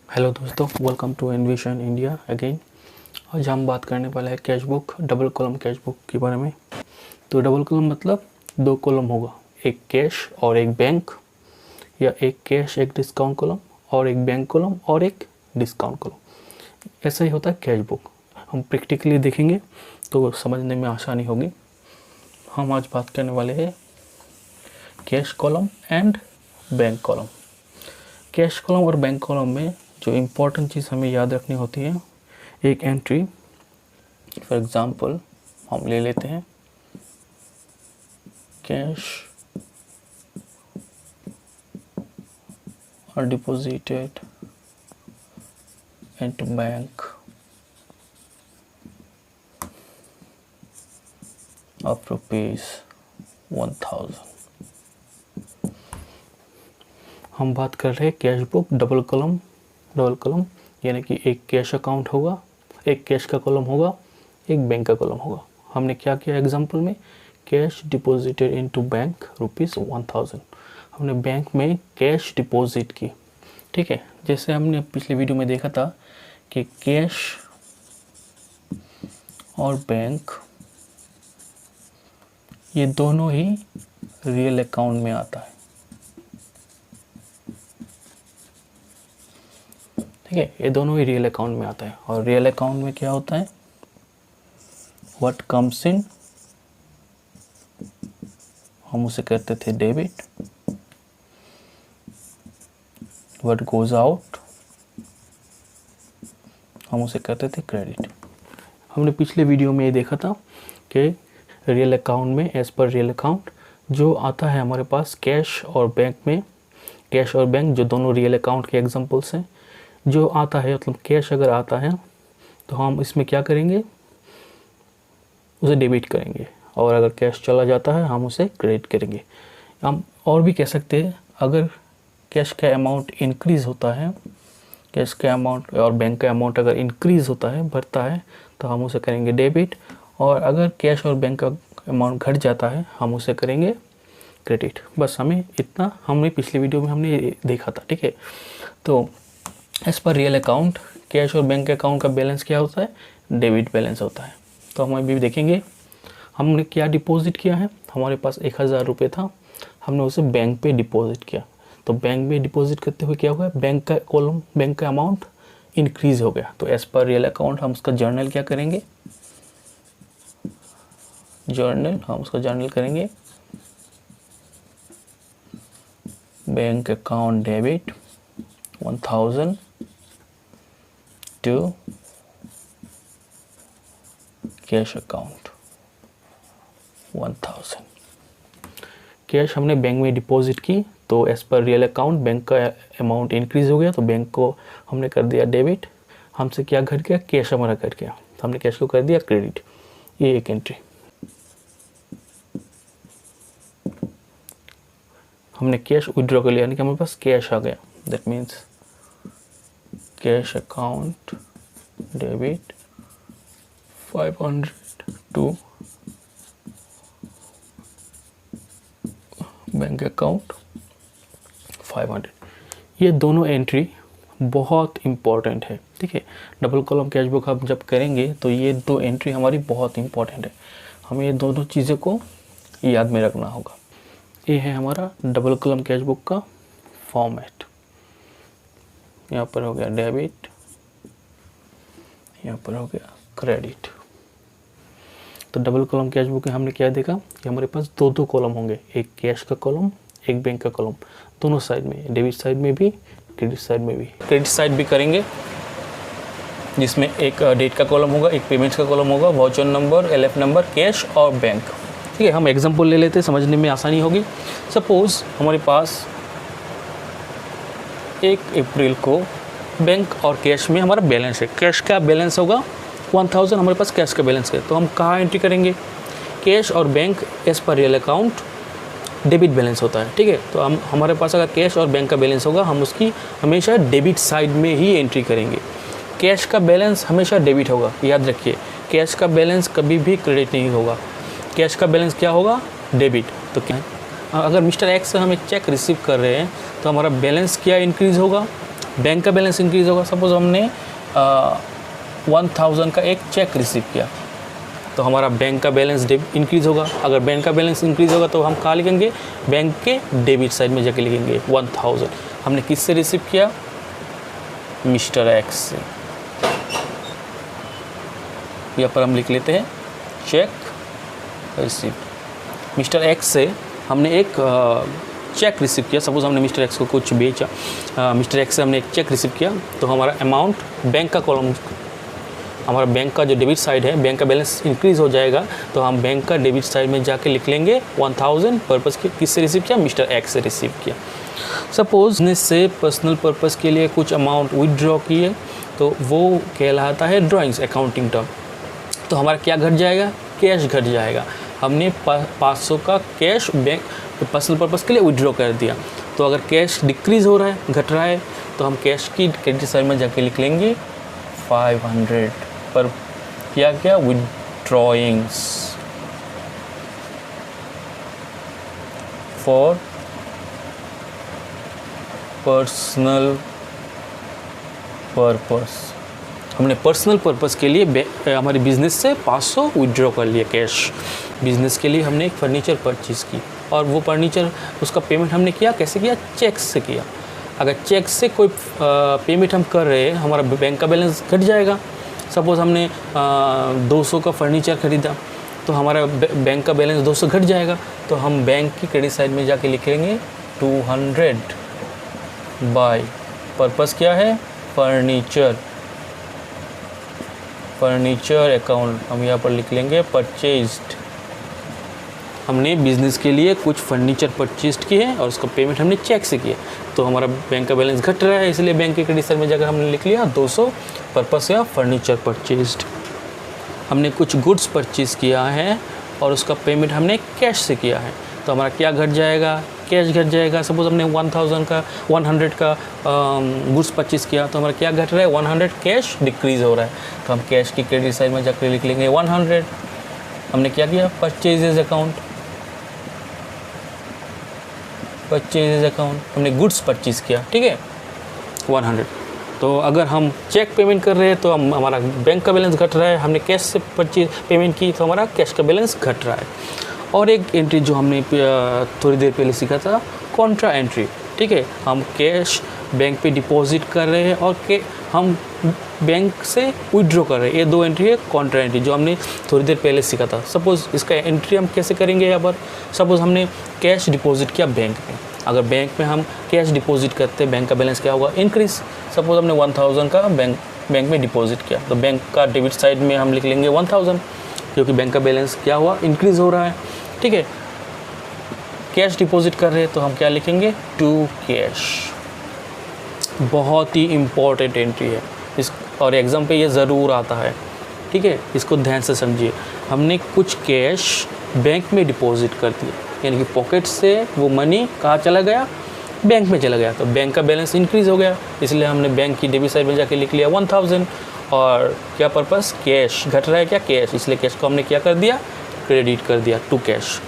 Hello दोस्तों, welcome to एनविशन India again. आज हम बात करने वाले हैं cash book, double column cash book के बारे में। तो डबल कॉलम मतलब दो कॉलम होगा, एक कैश और एक बैंक, या एक कैश एक डिस्काउंट कॉलम और एक बैंक कॉलम और एक डिस्काउंट कॉलम। ऐसा ही होता है कैश बुक। हम प्रैक्टिकली देखेंगे तो समझने में आसानी होगी। हम आज बात करने वाले हैं cash column and bank column. Cash column और बैंक कॉलम में जो इम्पोर्टेंट चीज़ हमें याद रखनी होती है, एक एंट्री फॉर एग्ज़ाम्पल हम ले लेते हैं कैश और डिपॉजिटेड इनटू बैंक ऑफ ₹1000। हम बात कर रहे हैं कैश बुक डबल कॉलम यानी कि एक कैश अकाउंट होगा, एक कैश का कॉलम होगा, एक बैंक का कॉलम होगा। हमने क्या किया एग्जांपल में, कैश डिपॉजिटेड इनटू बैंक ₹1000। हमने बैंक में कैश डिपॉजिट की, ठीक है। जैसे हमने पिछले वीडियो में देखा था कि कैश और बैंक ये दोनों ही रियल अकाउंट में आता है, ठीक है। ये दोनों ही रियल अकाउंट में आता है। और रियल अकाउंट में क्या होता है, व्हाट कम्स इन हम उसे कहते थे डेबिट, व्हाट गोज आउट हम उसे कहते थे क्रेडिट। हमने पिछले वीडियो में ये देखा था कि रियल अकाउंट में एज पर रियल अकाउंट जो आता है हमारे पास कैश और बैंक में, कैश और बैंक जो दोनों रियल अकाउंट के एग्जांपल्स हैं, जो आता है मतलब कैश अगर आता है तो हम इसमें क्या करेंगे, उसे डेबिट करेंगे, और अगर कैश चला जाता है हम उसे क्रेडिट करेंगे। हम और भी कह सकते हैं, अगर कैश का अमाउंट इंक्रीज़ होता है, कैश का अमाउंट और बैंक का अमाउंट अगर इंक्रीज़ होता है, बढ़ता है, तो हम उसे करेंगे डेबिट, और अगर कैश और बैंक का अमाउंट घट जाता है हम उसे करेंगे क्रेडिट। बस हमें इतना हमने पिछले वीडियो में हमने देखा था, ठीक है। तो as per real account cash और बैंक के अकाउंट का बैलेंस क्या होता है, डेबिट बैलेंस होता है। तो हम अभी देखेंगे हमने क्या डिपॉजिट किया है। हमारे पास 1000 रुपये था, हमने उसे बैंक पे डिपॉजिट किया। तो बैंक में डिपॉजिट करते हुए क्या हुआ, बैंक का कॉलम, बैंक का अमाउंट इंक्रीज हो गया। तो एज पर रियल अकाउंट हम उसका जर्नल क्या करेंगे, हम उसका जर्नल करेंगे bank account debit 1000 to cash account 1000। Cash हमने बैंक में डिपॉजिट की, तो as per real account bank का अमाउंट इंक्रीज हो गया, तो बैंक को हमने कर दिया डेबिट। हमसे क्या घट गया, कैश हमारा घट गया, तो हमने कैश को कर दिया क्रेडिट। ये एक एंट्री। हमने कैश विड्रॉ कर लिया, यानी कि हमारे पास कैश आ गया। That means cash account debit 500 to bank account 500। ये दोनों एंट्री बहुत इम्पॉर्टेंट है, ठीक है। डबल कॉलम कैश बुक हम जब करेंगे तो ये दो एंट्री हमारी बहुत इम्पॉर्टेंट है। हमें ये दोनों चीज़ों को याद में रखना होगा। ये है हमारा डबल कॉलम कैश बुक का फॉर्मेट। यहाँ पर हो गया डेबिट, यहाँ पर हो गया क्रेडिट। तो डबल कॉलम कैश बुक में हमने क्या देखा कि हमारे पास दो दो कॉलम होंगे, एक कैश का कॉलम, एक बैंक का कॉलम, दोनों साइड में, डेबिट साइड में भी, क्रेडिट साइड में भी। क्रेडिट साइड भी करेंगे जिसमें एक डेट का कॉलम होगा, एक पेमेंट्स का कॉलम होगा, voucher number, LF number, cash और बैंक, ठीक है। हम एग्जांपल ले लेते हैं, समझने में आसानी होगी। सपोज हमारे पास 1 अप्रैल को बैंक और कैश में हमारा बैलेंस है। कैश का बैलेंस होगा 1000, हमारे पास कैश का बैलेंस है, तो हम कहाँ एंट्री करेंगे, कैश और bank as per real account debit balance होता है, ठीक है। तो हम हमारे पास अगर कैश और बैंक का बैलेंस होगा, हम उसकी हमेशा डेबिट साइड में ही एंट्री करेंगे। कैश का बैलेंस हमेशा डेबिट होगा, याद रखिए। कैश का बैलेंस कभी भी क्रेडिट नहीं होगा। कैश का बैलेंस क्या होगा, डेबिट। तो क्या अगर मिस्टर एक्स से हमें चेक रिसीव कर रहे हैं तो हमारा बैलेंस क्या इंक्रीज़ होगा, बैंक का बैलेंस इंक्रीज़ होगा। सपोज हमने 1000 का एक चेक रिसीव किया तो हमारा बैंक का बैलेंस इंक्रीज़ होगा। अगर बैंक का बैलेंस इंक्रीज़ होगा तो हम कहाँ लिखेंगे, बैंक के डेबिट साइड में जाके लिखेंगे 1000। हमने किससे रिसीव किया, मिस्टर एक्स से। यहाँ पर हम लिख लेते हैं चेक रिसीव। मिस्टर एक्स से हमने एक चेक रिसीव किया। सपोज हमने मिस्टर एक्स को कुछ बेचा, मिस्टर एक्स से हमने एक चेक रिसीव किया तो हमारा अमाउंट बैंक का कॉलम, हमारा बैंक का जो डेबिट साइड है, बैंक का बैलेंस इंक्रीज़ हो जाएगा तो हम बैंक का डेबिट साइड में जाके लिख लेंगे 1000 पर्पज़ के किससे रिसीव किया, मिस्टर एक्स से रिसीव किया। सपोज बिजनेस से पर्सनल पर्पज़ के लिए कुछ अमाउंट विदड्रॉ किए तो वो कहलाता है ड्राइंग्स अकाउंटिंग टर्म। तो हमारा क्या घट जाएगा, कैश घट जाएगा। हमने 500 का कैश बैंक पर्सनल पर्पज़ के लिए विदड्रॉ कर दिया तो अगर कैश डिक्रीज़ हो रहा है, घट रहा है, तो हम कैश की क्रेडिट साइड में जाके लिख लेंगे 500 पर क्या क्या विदड्रॉइंग्स फॉर पर्सनल पर्पस। हमने पर्सनल पर्पस के लिए हमारे बिज़नेस से 500 विदड्रॉ कर लिया कैश। बिज़नेस के लिए हमने एक फ़र्नीचर परचेज़ की और वो फर्नीचर उसका पेमेंट हमने किया, कैसे किया, चेक से किया। अगर चेक से कोई पेमेंट हम कर रहे हैं, हमारा बैंक का बैलेंस घट जाएगा। सपोज़ हमने 200 का फर्नीचर ख़रीदा तो हमारा बैंक का बैलेंस 200 घट जाएगा तो हम बैंक की क्रेडिट साइड में जाके लिखेंगे 200 बाय पर्पस क्या है, फर्नीचर अकाउंट। हम यहाँ पर लिख लेंगे परचेज्ड। हमने बिज़नेस के लिए कुछ फर्नीचर परचेज किए हैं और उसका पेमेंट हमने चेक से किया तो हमारा बैंक का बैलेंस घट रहा है, इसलिए बैंक के क्रेडिट साइड में जाकर हमने लिख लिया 200 पर्पस या फर्नीचर परचेज्ड। हमने कुछ गुड्स परचेज़ किया है और उसका पेमेंट हमने कैश से किया है तो हमारा क्या घट जाएगा, कैश घट जाएगा। सपोज हमने 100 का गुड्स परचेज़ किया तो हमारा क्या घट रहा है, 100 कैश डिक्रीज़ हो रहा है तो हम कैश की क्रेडिट साइड में जाकर लिख लेंगे 100। हमने क्या किया, परचेजेज अकाउंट, हमने गुड्स परचेज़ किया, ठीक है, 100। तो अगर हम चेक पेमेंट कर रहे हैं तो हमारा बैंक का बैलेंस घट रहा है, हमने कैश से परचेज पेमेंट की तो हमारा कैश का बैलेंस घट रहा है। और एक एंट्री जो हमने थोड़ी देर पहले सीखा था, कॉन्ट्रा एंट्री, ठीक है। हम कैश बैंक पे डिपॉजिट कर रहे हैं और हम बैंक से विड्रॉ कर रहे हैं, ये दो एंट्री है कॉन्ट्रा एंट्री जो हमने थोड़ी देर पहले सीखा था। सपोज़ इसका एंट्री हम कैसे करेंगे, यहाँ पर सपोज़ हमने कैश डिपॉजिट किया बैंक में। अगर बैंक में हम कैश डिपॉजिट करते हैं, बैंक का बैलेंस क्या होगा, इंक्रीज़। सपोज़ हमने 1000 का बैंक में डिपॉजिट किया तो बैंक का डेबिट साइड में हम लिख लेंगे 1000 क्योंकि बैंक का बैलेंस क्या हुआ, इंक्रीज़ हो रहा है, ठीक है। कैश डिपॉजिट कर रहे हैं तो हम क्या लिखेंगे, टू कैश। बहुत ही इम्पोर्टेंट एंट्री है इस, और एग्ज़ाम पे ये ज़रूर आता है, ठीक है, इसको ध्यान से समझिए। हमने कुछ कैश बैंक में डिपॉजिट कर दिया, यानी कि पॉकेट से वो मनी कहाँ चला गया, बैंक में चला गया, तो बैंक का बैलेंस इंक्रीज़ हो गया, इसलिए हमने बैंक की डेबिट साइड में जाके लिख लिया 1000। और क्या पर्पस, कैश घट रहा है क्या, कैश, इसलिए कैश को हमने क्या कर दिया, क्रेडिट कर दिया टू कैश।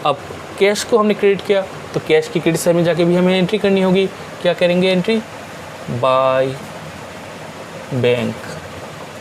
अब कैश को हमने क्रेडिट किया तो कैश की क्रेडिट साइड में जाके भी हमें एंट्री करनी होगी। क्या करेंगे, एंट्री बाय बैंक,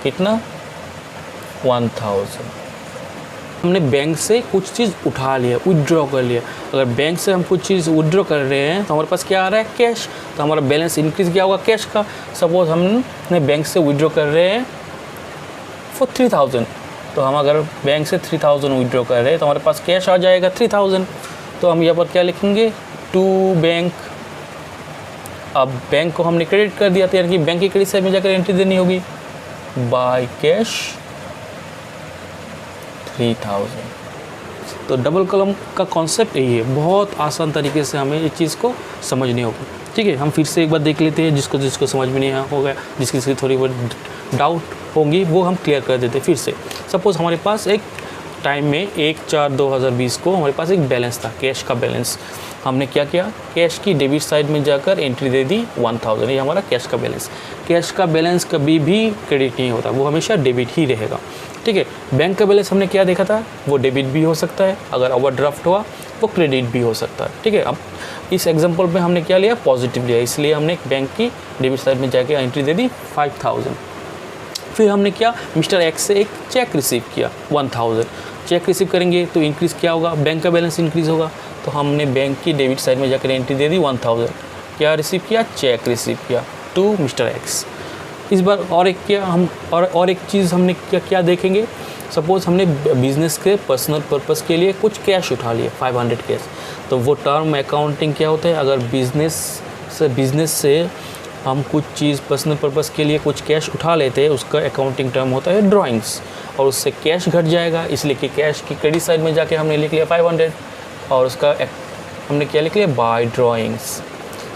कितना, 1000। हमने बैंक से कुछ चीज़ उठा लिया, विड्रॉ कर लिया। अगर बैंक से हम कुछ चीज़ विड्रॉ कर रहे हैं तो हमारे पास क्या आ रहा है, कैश, तो हमारा बैलेंस इंक्रीज़ क्या होगा, कैश का। सपोज हमने बैंक से विड्रॉ कर रहे हैं फॉर 3000, तो हम अगर बैंक से 3000 विड्रॉ कर रहे हैं तो हमारे पास कैश आ जाएगा 3000। तो हम यहाँ पर क्या लिखेंगे, टू बैंक। अब बैंक को हमने क्रेडिट कर दिया, तो यानी कि बैंक की क्रेडिट साइड में जाकर एंट्री देनी होगी, बाय कैश 3000। तो डबल कॉलम का कॉन्सेप्ट यही है, बहुत आसान तरीके से हमें इस चीज़ को समझनी होगी, ठीक है। हम फिर से एक बार देख लेते हैं, जिसको समझ में नहीं होगा, जिसकी थोड़ी बहुत डाउट होंगी वो हम क्लियर कर देते हैं फिर से। सपोज़ हमारे पास एक टाइम में 1/4/2020 को हमारे पास एक बैलेंस था, कैश का बैलेंस। हमने क्या किया, कैश की डेबिट साइड में जाकर एंट्री दे दी 1000, ये हमारा कैश का बैलेंस। कैश का बैलेंस कभी भी क्रेडिट नहीं होता, वो हमेशा डेबिट ही रहेगा। ठीक है। बैंक का बैलेंस हमने क्या देखा था, वो डेबिट भी हो सकता है, अगर ओवरड्राफ्ट हुआ वो क्रेडिट भी हो सकता है, ठीक है। अब इस एग्जांपल में हमने क्या लिया, पॉजिटिव लिया, इसलिए हमने बैंक की डेबिट साइड में जाके एंट्री दे दी 5000। फिर हमने क्या, मिस्टर एक्स से एक चेक रिसीव किया 1000। चेक रिसीव करेंगे तो इंक्रीज़ क्या होगा, बैंक का बैलेंस इंक्रीज़ होगा, तो हमने बैंक की डेबिट साइड में जाकर एंट्री दे दी 1000। क्या रिसीव किया, चेक रिसीव किया टू मिस्टर एक्स। इस बार और एक क्या हम और एक चीज़ हमने क्या देखेंगे, सपोज़ हमने बिज़नेस के पर्सनल पर्पस के लिए कुछ कैश उठा लिया 500 कैश, तो वो टर्म अकाउंटिंग क्या होता है, अगर बिज़नेस से हम कुछ चीज़ पर्सनल पर्पस के लिए कुछ कैश उठा लेते हैं, उसका अकाउंटिंग टर्म होता है ड्राइंग्स, और उससे कैश घट जाएगा, इसलिए कि कैश की क्रेडिट साइड में जाके हमने लिख लिया 500 और उसका हमने क्या लिख लिया, बाय ड्राइंग्स।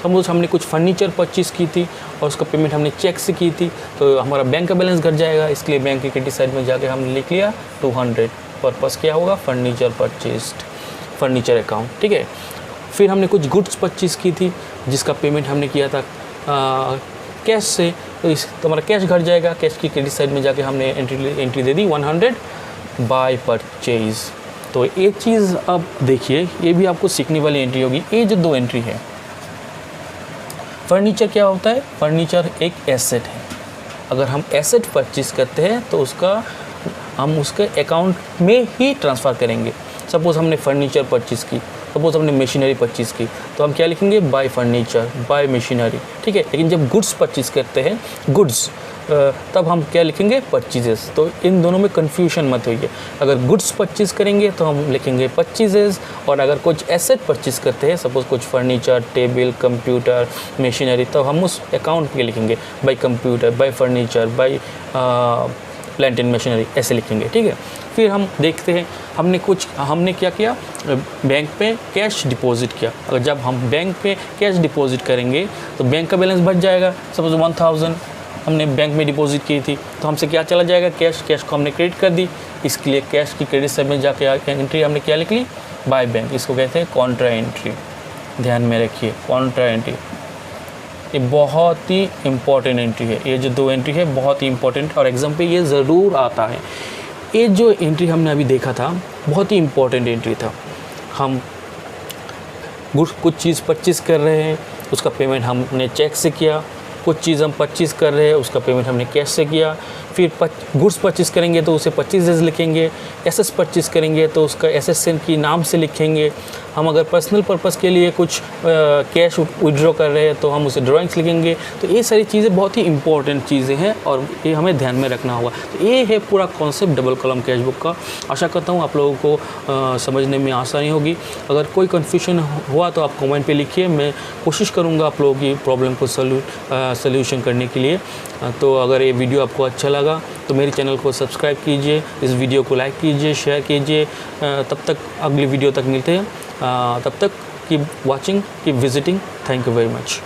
सपोज हमने कुछ फर्नीचर परचेज़ की थी और उसका पेमेंट हमने चेक से की थी, तो हमारा बैंक का बैलेंस घट जाएगा, इसलिए बैंक की क्रेडिट साइड में जाके हमने लिख लिया 200। पर्पस क्या होगा, फर्नीचर परचेज्ड, फर्नीचर अकाउंट, ठीक है। फिर हमने कुछ गुड्स परचेज़ की थी जिसका पेमेंट हमने किया था कैश से, तो हमारा कैश घट जाएगा, कैश की क्रेडिट साइड में जाके हमने entry they the 100 by purchase. तो एक चीज़ अब देखिए, ये भी आपको सीखने वाली एंट्री होगी। ये जो 2 एंट्री है, फर्नीचर क्या होता है, फर्नीचर एक एसेट है। अगर हम एसेट परचेज करते हैं तो हम उसके अकाउंट में ही ट्रांसफ़र करेंगे। सपोज़ हमने फर्नीचर परचेज़ की, सपोज़ हमने मशीनरी परचेज़ की, तो हम क्या लिखेंगे, बाय फर्नीचर, बाय मशीनरी, ठीक है। लेकिन जब गुड्स परचेज़ करते हैं, गुड्स, तब हम क्या लिखेंगे, परचेजेस। तो इन दोनों में कन्फ्यूजन मत होइए। अगर गुड्स परचेज़ करेंगे तो हम लिखेंगे परचेजेस, और अगर कुछ एसेट परचेज़ करते हैं, सपोज़ कुछ फर्नीचर, टेबल, कंप्यूटर, मशीनरी, तो हम उस अकाउंट पे लिखेंगे bye computer, bye furniture, by plant and machinery, ऐसे लिखेंगे, ठीक है। फिर हम देखते हैं, हमने क्या किया, बैंक पे कैश डिपॉजिट किया। अगर जब हम बैंक पे कैश डिपॉजिट करेंगे तो बैंक का बैलेंस बढ़ जाएगा। सपोज 1000 हमने बैंक में डिपॉजिट की थी, तो हमसे क्या चला जाएगा, कैश को हमने क्रेडिट कर दी, इसके लिए कैश की क्रेडिट साइड में जाके एंट्री हमने क्या लिख ली, बाय बैंक। इसको कहते हैं कॉन्ट्रा एंट्री, ध्यान में रखिए, कॉन्ट्रा एंट्री ये बहुत ही इम्पॉर्टेंट एंट्री है। ये जो 2 एंट्री है बहुत ही इम्पॉर्टेंट, और एग्जाम पे ये ज़रूर आता है। ये जो एंट्री हमने अभी देखा था बहुत ही इम्पॉर्टेंट एंट्री था। हम कुछ चीज़ परचेज़ कर रहे हैं, उसका पेमेंट हमने चेक से किया, कुछ चीज़ हम परचेज़ कर रहे हैं, उसका पेमेंट हमने कैश से किया। फिर गुड्स परचेज़ करेंगे तो उसे परचेजेस लिखेंगे, एसेट्स परचेज़ करेंगे तो उसका एसेट्स की नाम से लिखेंगे। हम अगर पर्सनल पर्पस के लिए कुछ कैश विड्रॉ कर रहे हैं तो हम उसे ड्राइंग्स लिखेंगे। तो ये सारी चीज़ें बहुत ही इंपॉर्टेंट चीज़ें हैं और ये हमें ध्यान में रखना होगा। तो ये है पूरा concept double column cash book का। आशा करता हूँ आप लोगों को समझने में आसानी होगी। अगर कोई कन्फ्यूजन हुआ तो आप कमेंट पे लिखिए, मैं कोशिश करूँगा आप लोगों की प्रॉब्लम को सॉल्यूशन करने के लिए। तो अगर ये वीडियो आपको अच्छा लगा तो मेरे चैनल को सब्सक्राइब कीजिए, इस वीडियो को लाइक कीजिए, शेयर कीजिए। तब तक अगली वीडियो तक मिलते हैं, तब तक keep watching, keep visiting. Thank you very much.